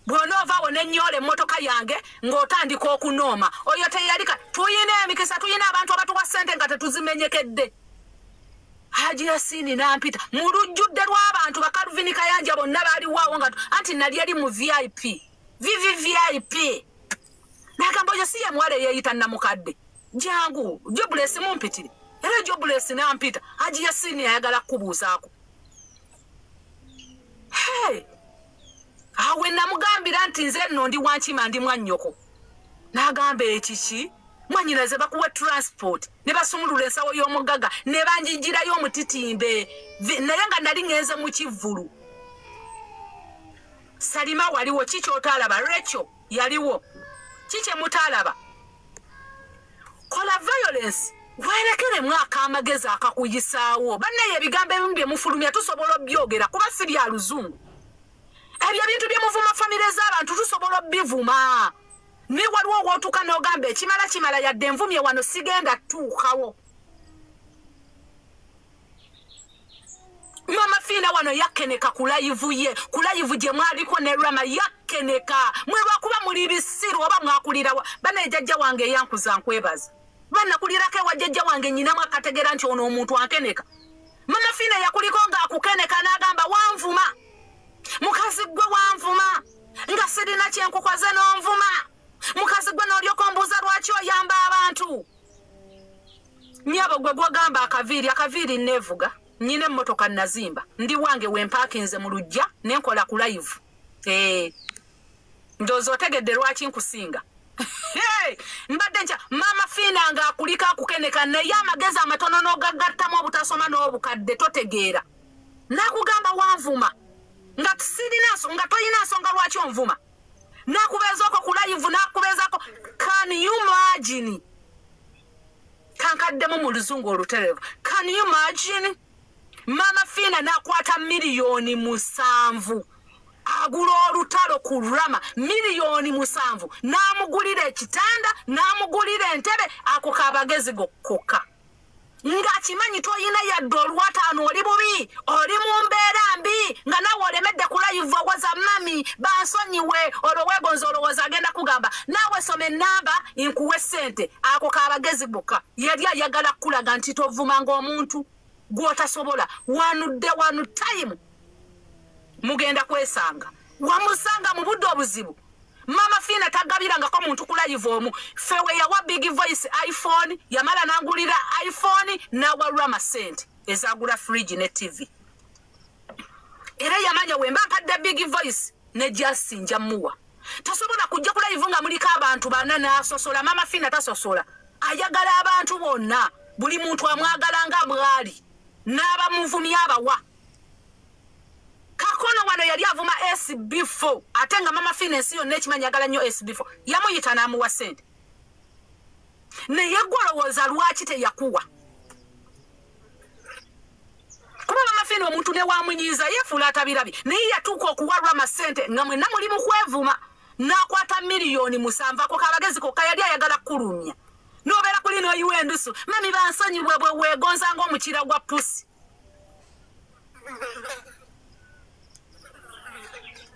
bw'onoovaawo n'ennyola emmotoka yange ng'otandika okunooma oyo teyalika tuyina emikisa tuyina abantu abatuwa ssente nga tetuzimenyekedde Ajiasini nampita mu lujjudde lw'abantu bakaluvini kayanja bonna baaliwaawo nga anti nali eri mu VIP VVVIP nagamba oyo si ye muwala eyeeyita namukadde jangu Jobless mumpitire era Jobless nampita Ajiasini ayagala kubuuzaako awe namugambira nti nze nno ndi wankima ndi mwannyoko n'agamba ekiki mwanyinaze bakuwa transport ne basumulula ensawo y'omugaga ne banjijirayo omutitimbe naye nga nali ngenze mu kivvulu Salima waliwo kiki otaalaba Rachel yaliwo kiki mutaalaba kola violence werekere mwaka amagezi akakuyisaawo bannaye ebigambo ebimu bye mufulumya tusobola obyogera kuba si bya luzungu ebyo bintu bye muvuma famire z'abantu tusobola obivuma ne waliwo wootuka n'ogamba ekimala yadde envumye wano sigenda tuukawo mama fiina wano yakkeneka ku live gye mwaliko ne Rama mwakeneka mwe lwakuba muli bisiru oba mwakulira bana ejjajja wange yankuza nkwebaza bana kulirako ewa jjajja wange nyinamu akategera nti ono omuntu ankeneka mama Fina yakuliko ng'akukeneka n'agamba wanvuma mukazi gwe wanvuma nga sirina kyenkukwaze n'onvuma mukazi gwe n'olyoka ombuuza lwaki oyamba abantu nyabo gwe gwagamba akaviiri neevuga nyina emmotoka nazimba ndi wange wempaakinze mu lujja nenkola ku live ndowooza otegedde lwaki nkusinga mbadde nca mama Fina ng'akulika akukeneka naye amagezi amatono n'ogagattamu obutasoma n'obukadde totegeera n'akugamba wanvuma nga nga toyina nsonga lwaki onvuma n'akubeezaako ku live n'akubeezaako can you imagine kankaddemu mu luzungu oluterevu can you imagine mama Fina n'akwata $7,000,000 agula olutalo ku Rama $7,000,000 n'amugulira ekitanda n'amugulira entebe ako kabagezi gokkoka ng'akimanyi toyina yadde olwataano oli bubi oli mu mbeera mbi nga nawe olemedde ku live owaza mami bansonyiwe olwo weegonza olowooza agenda kugamba naawe soma ennamba nkuwe ssente ako kabagezi gokka yali ayagala kulaga nti tovumanga omuntu gw'otasobola wanu time mugenda kwesanga wamusanga mu budde obuzibu mama Fina tagabirangako muntu ku live omu fewe yawa Big Voice iPhone yamala nangulira iPhone nawa Rama sente ezagula fridge ne TV era yamanya wemba mpadde Big Voice ne jasinja muwa tasobola kujja ku live nga muliko abantu bana n'asosola mama Fina tasosola ayagala abantu bonna buli muntu amwagala nga bwali n'abamuvumya abawa kakono wano yali avuma SB4 ate nga mama Fina ensi yonna ekimanyi agala nnyo SB4 yamuyita n'amuwa ssente naye gwolowooza lwaki teyakuwa kuba mama Fina omuntu ne wamunyiiza yefuula atabirabi naye yatuuka okuwa Rama ssente nga mwenna muli mu kwevuma n'akwata $7,000,000 ako kabagezi kokka yali ayagala kulumya n'obeera kuli n'oyiwa endusu mami bansonyiwe bwe weegonza ng'omukira gwa pusi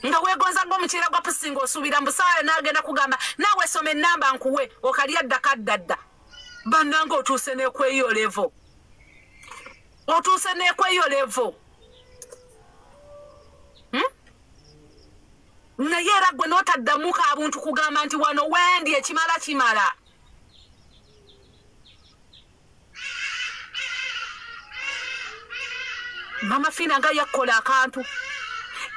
nga weegonza ng'omukira gwa pusi ng'osuubira mbusaale n'agenda kugamba naawe soma ennamba nkuwe okali addakaddadda bannanga otuuse n'ekweyo levo naye era gwe n'otaddamuko abuntu kugamba nti wano wendi ekimala kimala mama Fina nga yakkola akantu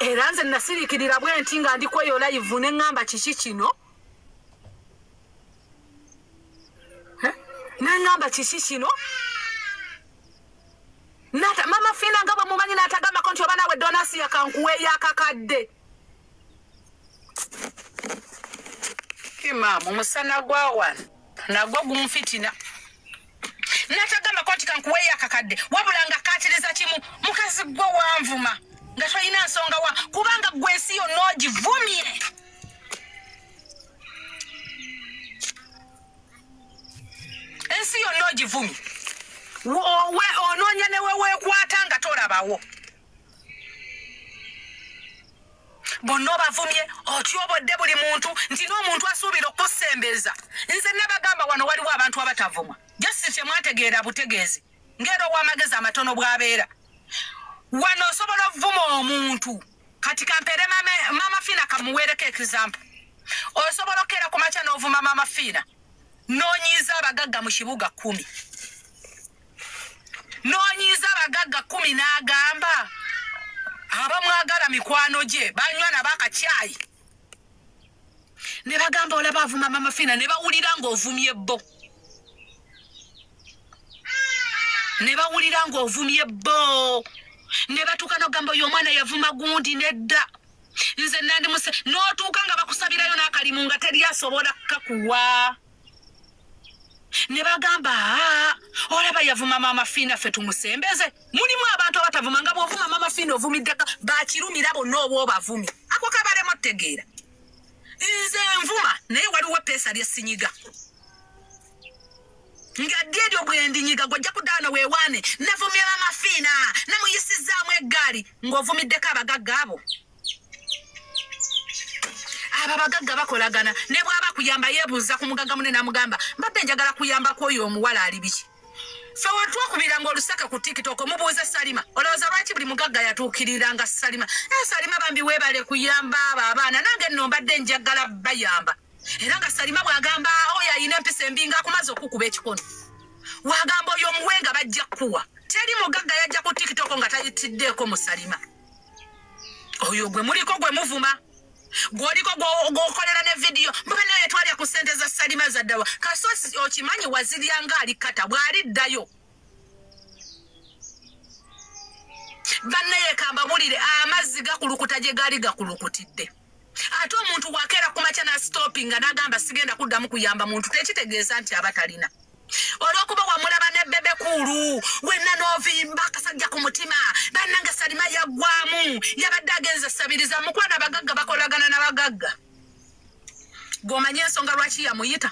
era nze nasiriikirira bwe nti nga ndikweyo live ne ŋŋamba kiki kino neŋŋamba kiki kino mama Fina nga bwe mumanyi n'atagambako nti oba naawe donasi yakankuweeyo akakadde kimaamu musana gwa wano nagwo gumfitina n'atagambako nti kankuweeyo akakadde wabula nga kaatiriza kimu mukazi gwe wanvuma nga toyina nsonga wa kubanga gwe ensi yonna ogivumye ensi yonna ogivumye onoonya newe weekwata nga tolabawo bonna obavumye otyobodde buli muntu nti n'omuntu asuubira okusembeza nze nabagamba wano waliwo abantu abatavumwa jasi temwategeera butegeezi ngero ow'amagezi amatono bw'abeera wano osobola ovuma omuntu kati kampere mama Fina kamuweereko example osobola okera ku makya n'ovuma mama Fina noonyiiza abagagga mu kibuga 10 noonyiiza abagagga 10 n'agamba abamwagala mikwano gye banywa nabakacyayi ne bagamba olaba avuma mama Fina ne bawulira ng'ovumye bbo ne batuuka n'ogamba oyo omwana yavuma gundi nedda nze nandimuse n'otuuka nga bakusabirayo n'akalimu nga teri asobola kukakuwa ne bagamba olaba yavuma mama Fina ffe tumusembeze mulimu abantu abatavuma nga bw'ovuma mama Fina ovumiddeka bakirumira bonna oba obavumi ako kabalemu otegeera nze nvuma naye waliwo peesa lyesinyiga nga ddyo bwendinyiga gwajja kudaano weewaane navumye mama Fina namuyisizaamu eggaali ng'ovumiddeko abagagga abo abagagga bakolagana ne bwaba kuyamba yebuuza ku mugagga munene amugamba mbadde njagala kuyamba kwoyo omuwala ali biki fe wetwakubira ng'olusaka ku TikTok mubuuze Salima olowooza lwaki buli mugagga yatuukiriranga Salima Salima bambi weebale kuyamba abo abaana nange nno mbadde njagala bayamba era nga Salima bw'agamba oyo ayina empisa embi ng'akumaze okukuba ekikono wagamba oyo omuwenga bajja kuwa teri mugagga yajja ku TikTok nga tayitiddeeko mu Salima oyo gwe muliko gwe muvuma gwoliko gwokolera ne video mbaba naye twalya ku ssente za Salima zaddawa kasosi okimanyi wazirya nga alikata bw'aliddayo bannaye kambabulire amazzi gakulukuta gye gaali gakulukutidde ate omuntu wakeera ku makya na stoppinga n'agamba sigenda kuddamu kuyamba muntu tekitegeeza nti aba talina olw'okuba wamulaba ne bebe kulu wenna n'ovimba akasajja ku mutima bannange Salima yaggwamu yabadde agenza sabiriza mukwana abagagga bakolagana n'abagagga g'omanye ensonga lwaki yamuyita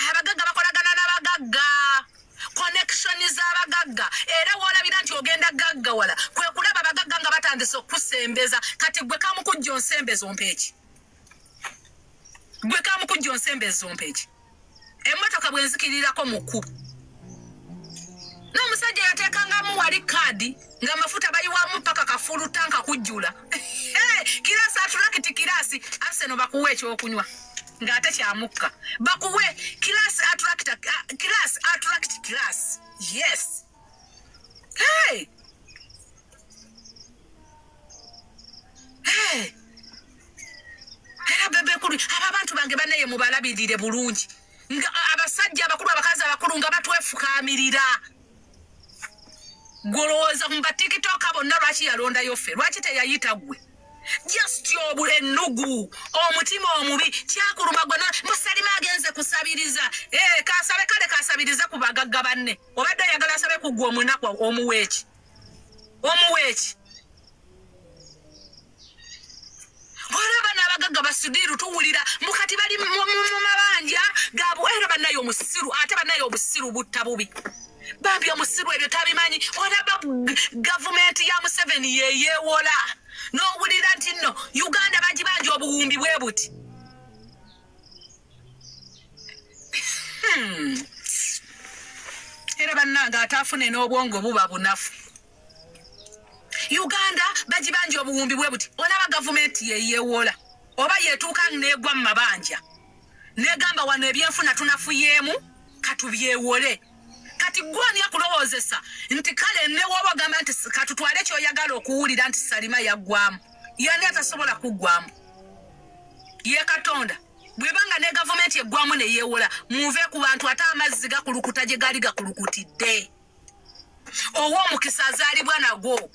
abagagga bakolagana n'abagagga konekishoni z'abagagga era woolabira nti ogenda gaggawala kwe kulaba abagagga nga batandise okusembeza kati gwe kamukujja onsembeza ompeeki gwe kamukujja onsembeza ompeeki emmotoka bwenzikirirako mu kkubo n'omusajja yateekangamu wali kaadi ng'amafuta bayiwamu paka kafulu tanka kujjula kirasi atulakiti kirasi Arsenal bakuwe ekyokunywa ng'ate kyamukka bakuwe kirasi atulakiti kirasi yes era bebe kulu aba abantu bange bannaye mubalabirire bulungi abasajja abakulu abakazi abakulu nga batwefukaamirira golowooza mu batikitoka bonna lwaki yalondayo ffe lwaki teyayita gwe just ennugu omutima omubi kyakuluma gwe Salima agenze kusabiriza kasabe kale kasabirize ku bagagga banne obadde ayagala asabe ku gwe omunaku omuweeki olaba n'abagagga basudiru tuwulira mukati bali mu mabanja gaabwe era bannaye omusiru ate bannaye obusiru butta bubi bambi omusiru ebyo tabimanyi olaba gavumenti ya Museveni yeyeewola n'owulira nti nno Uganda bagibanja obuwumbi bwe buti era bannange ataafune n'obwongo buba bunafu Uganda bagibanja obuwumbi bwe buti olaba gavumenti yeyeewola oba yeetuuka neegwa mu mabanja negamba wano ebyenfuna tunafuyeemu katubyeewole kati gwani akulowoozesa nti kale newoba gamba nti katutwale kyoyagala okuwulira nti Salima yaggwamu yani atasobola kuggwamu ye Katonda bwebanga ne gavumenti eggwamu neyeewola muve ku bantu ate amazzi gakulukuta gye gaali gakulukutidde ow'omukisa azaalibwa nagwo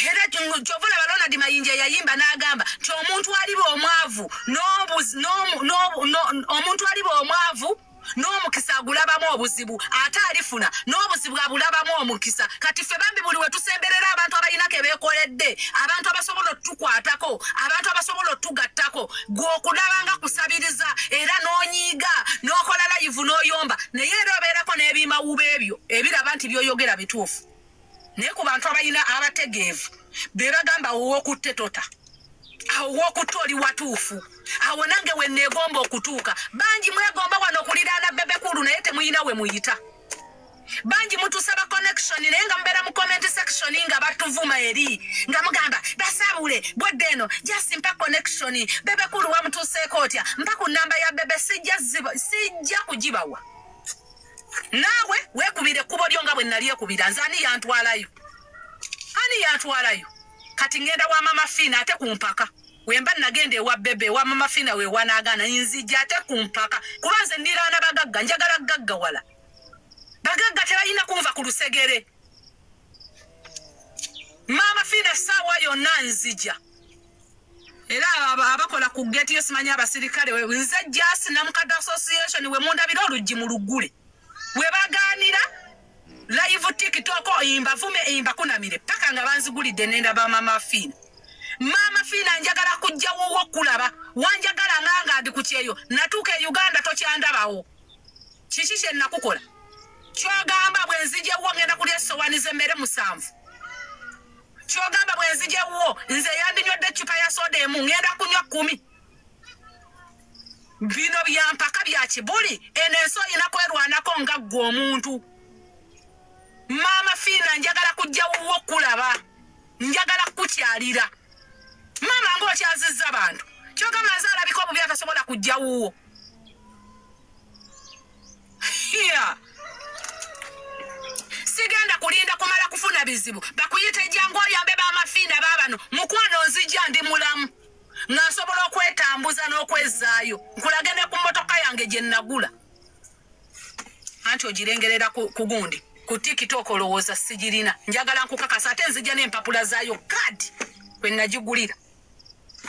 era kyovula Ronald Mayinja yayimba n'agamba nti omuntu aliba omwavu omuntu aliba omwavu n'omukisa agulabamu obuzibu ate alifuna n'obuzibu abulabamu omukisa kati ffe bambi buli we tusemberera abantu abalinako ebeekoledde abantu abasobola otukwatako abantu abasobola otugattako gw'okulabanga kusabiriza era n'onyiiga n'okola live n'oyomba naye era obeerako n'ebimawuba ebyo ebiraba nti byoyogera bituufu naye ku bantu abalina abategeevu be bagamba ow'okutte tota ow'okutta oli watuufu awo nange we neegomba okutuuka bangi mwegomba wano okuliraana bebe kulu naye temuyina we muyita bangi mutusaba connection naye nga mubeera mu comment section nga batuvuma eri nga mugamba basabule bwedde eno just mpa connection bebe kulu wamutuuseeko otya mpa ku namba ya bebe sijja kugibawa naawe weekubire ekkubo lyo nga bwe nali ekubira nze ani yantwalayo kati ngenda wa mama Fina ate ku mpaka wemba nagenda ewa bebe wa mama Fina we wanaagana nzija ate ku mpaka kuba nze ndiraana bagagga njagala gagga wala bagagga tebalina kunva ku lusegere mama Fina essaawa yonna nzija era abakola ku geti yo simanyi abasirikale nze jasi namukadde association we mundabira oluggi mu luggule we bagaanira live TikTok imba kunamire paka nga banzigulidde nenda ba mama Fina njagala kujja wowo kulaba wanjagala nganga ndi kukyeyo natuuka e Uganda tokyandabawo kiki kye nakukola kyogamba bwe nzije wo ngenda kulya essowaani z'emmere 7 kyogamba bwenzijewwo nze yandinywedde eccupa ya soda emu ngenda kunywa 10 bino byampaka bya kibuli eno ensi olina kwerwanako nga ggwe omuntu maama Fiina njagala kujja wuwo kulaba njagala kukyalira maama ng'okyazizza abantu kyogamba nze alabika obubi atasobola kujja wuwo sigenda kulinda kumala kufuna bizibu bakuyita ejjangu oyambe Maama Fiina baabano mukwano nzija ndi mulamu nga nsobola okwetambuza n'okwezaayo nkulage ne ku mmotoka yange gye nnagula anti ogirengerera ku gundi ku TikTok olowooza sigirina njagala nkukakasa ate nzija n'empapula zaayo kadi kwe nagigulira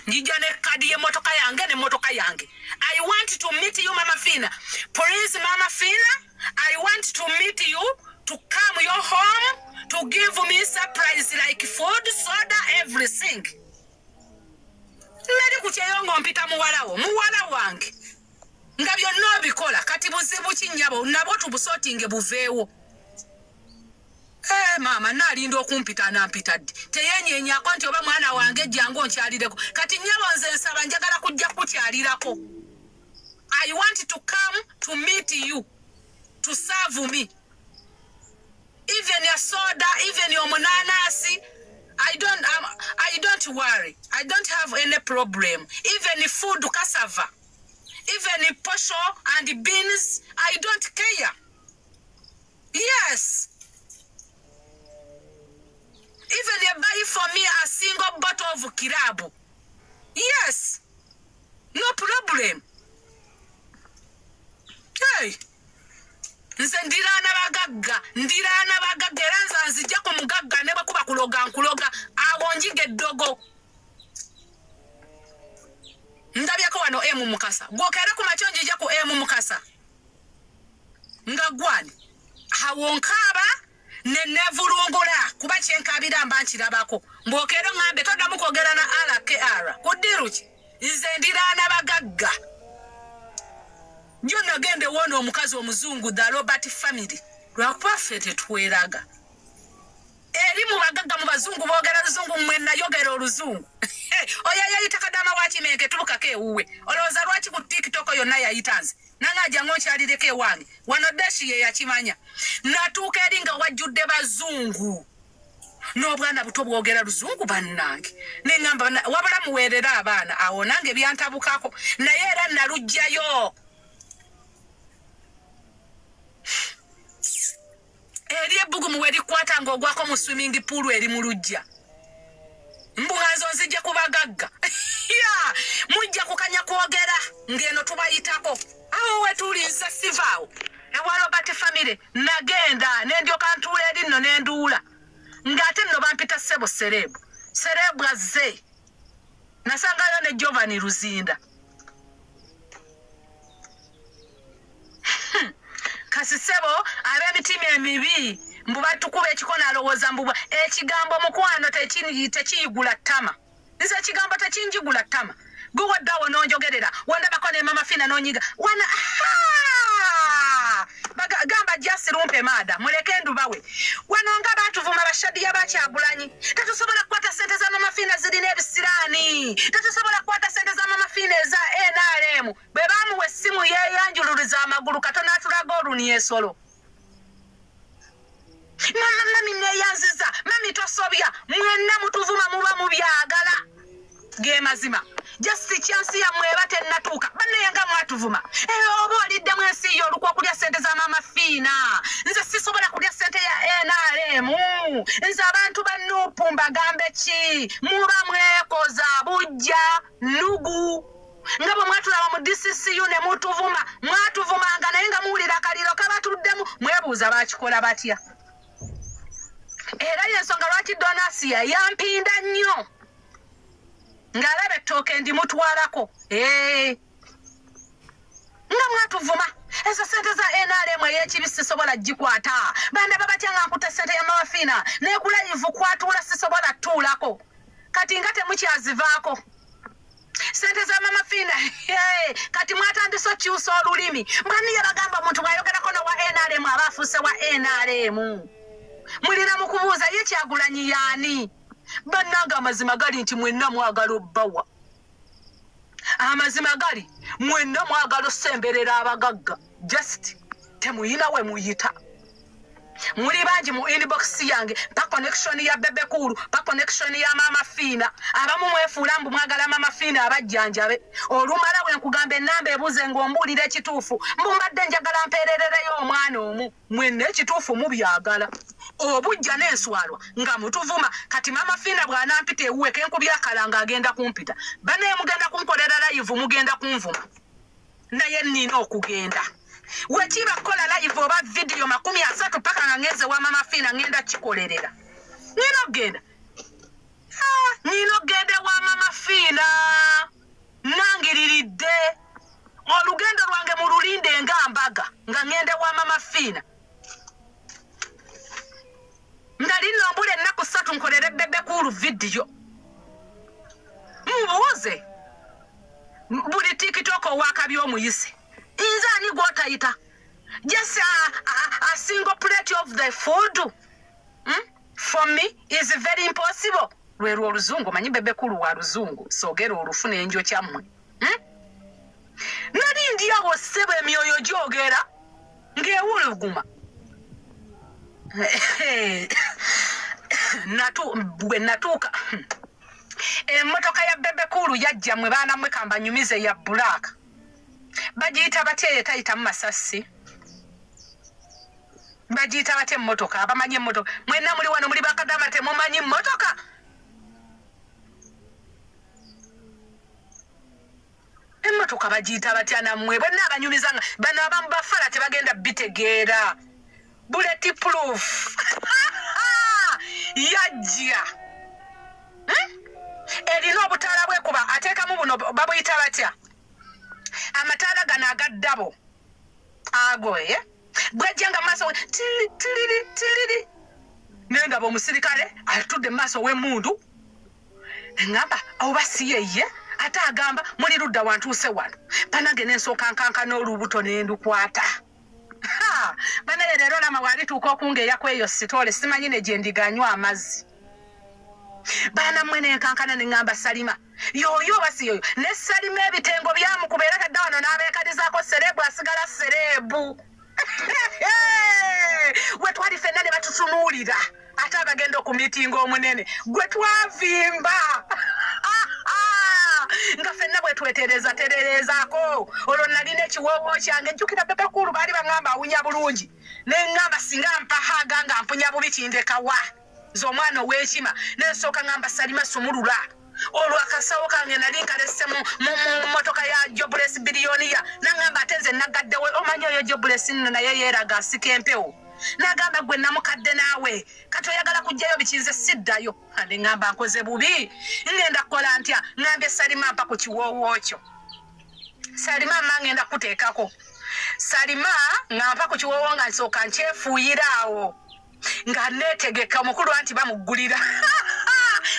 njija ne kadi y'emmotoka yange n'emmotoka yange. I want to meet you Maama Fiina. Please Maama Fiina, I want to meet you to come your home to give me surprise like food, soda, everything. Nali kukyeyongo mpita muwala wange nga byonna obikola kati buzibu kinnyabo nabo tubusotinge buveewo. Maama nalinda okumpita nampitadde teyenyenyaako nti oba mwana wange jjangu onkyalireko kati nnyabo nze nsaba njagala kujja kukyalirako. I want to come to meet you to serve me. Even your soda, even your mananasi, I don't worry. I don't have any problem. Even food cassava, even posho and beans, I don't care. Yes. Even you buy for me a single bottle of kirabu. Yes. No problem. Hey. Nze ndiraana bagagga era nze nzijja ku mugagga ne bwe kuba kuloga awo njiga eddogo. Ndabyako wano emu Mukasa gwokere ku makyo njija ku emu Mukasa nga gwani awo nkaaba nevulungula kuba kyenkabira mba nkirabako mbwokere ngambe toddamu kwogera na RKR kudiruki nze ndiraana bagagga. Njo nagende wono omukazi omuzungu the Robert family lwakuba ffe tetweraga eri mu bagagga mu bazungu boogera luzungu mmwe nayogera oluzungu. Oyo yayita kadama wa Kimenke tulukako ewuwe olowooza lwaki ku TikTok yonna yayitanze nanga ajjangu onkyalireko ewange wano Dashi ye yakimanya natuuka eri nga wajjudde bazungu n'obwana buto bwogera luzungu bannange neŋŋamba wabula muweerera abaana awo nange byantabukako naye era nalugjayo. Eri ebbugumu werikwata ng'ogwako mu swimming pool eri mu lujja mbuganzo nzije kubagagga mujja kukanya kwogera ngeno tubayitako awo wetulinza sivaawo ewa Robert family nagenda nendyoka ntuula eri nno nenduula ng'ate nno bampita ssebo serebu azze nasangayo ne Giovanni Luzinda. Kasi ssebo ab'emitima emibi mbu batukuba ekikono alowooza mbuba ekigambo mukwano tekiyigula ttama. Nze ekigambo tekinjigula ttama gwe waddawo n'onjogerera wandabako ne Maama Fiina n'onyiga wana gamba just lumpe maada muleke ndubawe wano nga baatuvuma bashadiya bakyagulanyi tetusobola kukwata ssente za Maama Fiina zirina ebisiraani tetusobola kukwata ssente za Maama Fiina eza NRM bwe baamuwa essimu yeeyanjululiza amagulu katona atulaga oluni ensolo. Mami neeyanziza mami tosobya mwenna mutuvuma muba mubyagala ge mazima just chance ya mweba tennatuuka banneyanga mwatuvuma oba oliddemu ensi yo olukwa okulya ssente za Maama Fiina nze sisobola kulya ssente ya NRM nze abantu bannupu mbagambe ki muba mwekoza bujja nugu nga bwe mwatulaba mu DCCU ne mutuvuma mwatuvumanga naye nga muwulira akaliro kabatuddemu mwebuuza bakikola batya. Era yensonga lwaki Donasia yampinda nnyo ng'alaba ettooke ndimutwalako nga mwatuvuma ezo ssente za NRM ey'ekibi sisobola gikwata bandaba batya nga nkuta ssente ya Maama Fiina neekulayivu kwatuula sisobola tuulako kati nga temukyazivaako ssente za Maama Fiina kati mwatandise okyusa olulimi mbaniye bagamba omuntu bw'ayogerako nowa NRM aba afuuse wa NRM mulina mu kubuuza ye Kyagulanyi yaani bannanga amazima gali nti mwenna mwagala obbawa amazima gali mwenna mwagala osemberera abagagga just temuyina we muyita muri bangi mu inbox yange pa connection ya Bebe Cool pa connection ya Mama Fina abamu mwefuula mbu mwagala Mama Fina abajjanjabe olumala bwe nkugambe namba ebuze ng'ombulira ekituufu mbumbadde njagala mpeererereyo omwana omu mwenna ekituufu mubyagala obujja n'enswalwa nga mutuvuma kati Mama Fina bw'anampita ewuwe kenkubya akalanga agenda kumpita bane mugenda kunkolera live mugenda kunvuma naye nnina okugenda wekiba kola live oba video 30 paka nga ngeze wa Mama Fina ngenda kikolerera nino gende wa Mama Fina nangiriridde olugendo lwange mu lulinde nga mbaga nga ngende wa Mama Fina ndali nombule ennaku 3 nkolere Bebe Cool video mubuuze buli TikTok owakabi omuyise inzani gwotayita just a single plate of the food for me is very impossible lwero oluzungu manyi Bebe Cool wa luzungu sogera olufuna enjo kyammwe nali ndiawo sebe emyoyo gyogera ngewuluguma natuuka emmotoka ya Bebe Cool yajja mwe baana mwe kamba nyumize ya black bagiyita batye tayita mu masasi bagiyita batye emmotoka abamanyi emmotoka mwenna muli wano muli bakadama temumanyi emmotoka emmotoka bagiyita batya nammwe bwenna abanyumizanga bano abamu bafala tebagenda bitegeera bullet proof yajja erina obutaala bwekuba ateekamu buno babuyita batya amataala gano agaddabo agoye bwajjanga maaso tiriri nendaba omusirikale atudde mu maaso w'emundu eŋŋamba oba si yeye ate agamba muli ludda wantuuse wano banange n'ensooka nkanka n'olubuto n'endukwata banaye leero lama walituuka okungeeya kweyo sitole simanyi ne gye ndiganywa amazzi baana mmwe nenkankana neŋŋamba Salima yoyo basi yoyo ne Salima ebitengo byamukubeera kadde wano n'abeekalizaako serebu asigala serebu gwe twali fenna ne batutunuulira ate abagenda okumitinga omunene gwe twavimba nga fenna bwe twetereezaako olwo nalina ekiwoowo kyange njjukira Bebe Cool baali baŋŋamba awunya bulungi neŋŋamba singa mpahaga nga mpunya bubi kindekawa z'omwana ow'ekima n'ensooka ŋŋamba Salima sumulula olwo akasawo kange nali nkalesse mu mmotoka ya Jobless Biliyoniya naŋŋamba ate nze nagaddewe omanyi oyo Jobless nno naye yeeraga asika empewo n'agamba gwe namukadde naawe kati oyagala kujjayo bikinze siddayo ande ŋŋamba nkoze bubi ngenda kukola ntya ŋŋambye Salima mpa ku kiwoowo kyo Salima mma ngenda kuteekako Salima nga mpa ku kiwoowo nga nsooka nkyefuuyira awo nga neetegeka omukulu anti bamuggulira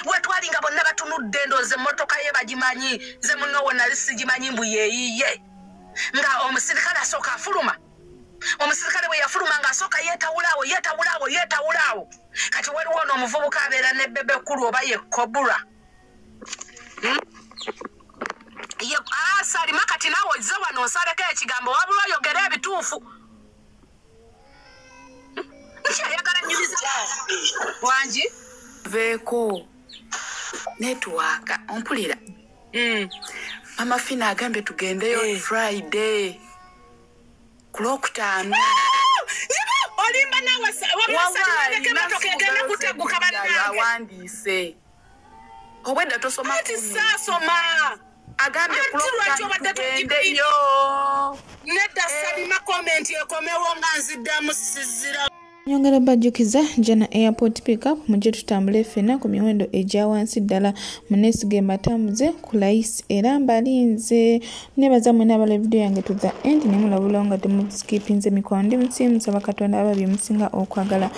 we twalinga bonna batunudde ndoozi emmotoka ye bagimanyi ze munowo nali sigimanyi mbu yeeyiye nga omusirikale asooka afuluma omusirikale bwe yafuluma ng'asooka yeetawulaawo kati waliwo ono omuvubuka abeera ne Bebe Cool oba ye Kobura Salima kati naawe ozze wano osaleko ekigambo wabula oyogera ebituufu nkyayagala nyumiza wangi veeko netwaka ompulira Mama Fina agambye tugendeyo Friday ku Lwokutaano olimba nawe wabulasalibadekemotokegenda kuteguka bannange awandiise obwedda tosoma ati saasoma agambye ku Lwokutaano tugendeyo nedda Salima komenti ekomewo nga nziddamu sizira Nyongera bajjukiza Jana Airport Pickup mujje tutambule ffenna ku miwendo egya wansi ddala muneesige mbatambuze ku layisi era mbalinze nebaza mwena abala video yange to the end nemulabula nga temuskipinze mikono ndi musimusaba Katonda ababye musinga okwagala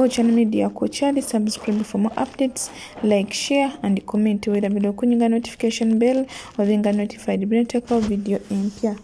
Channel Media ko chali subscribe for more updates like share and comment wera video kunyinga notification bell obenga notified bino video empya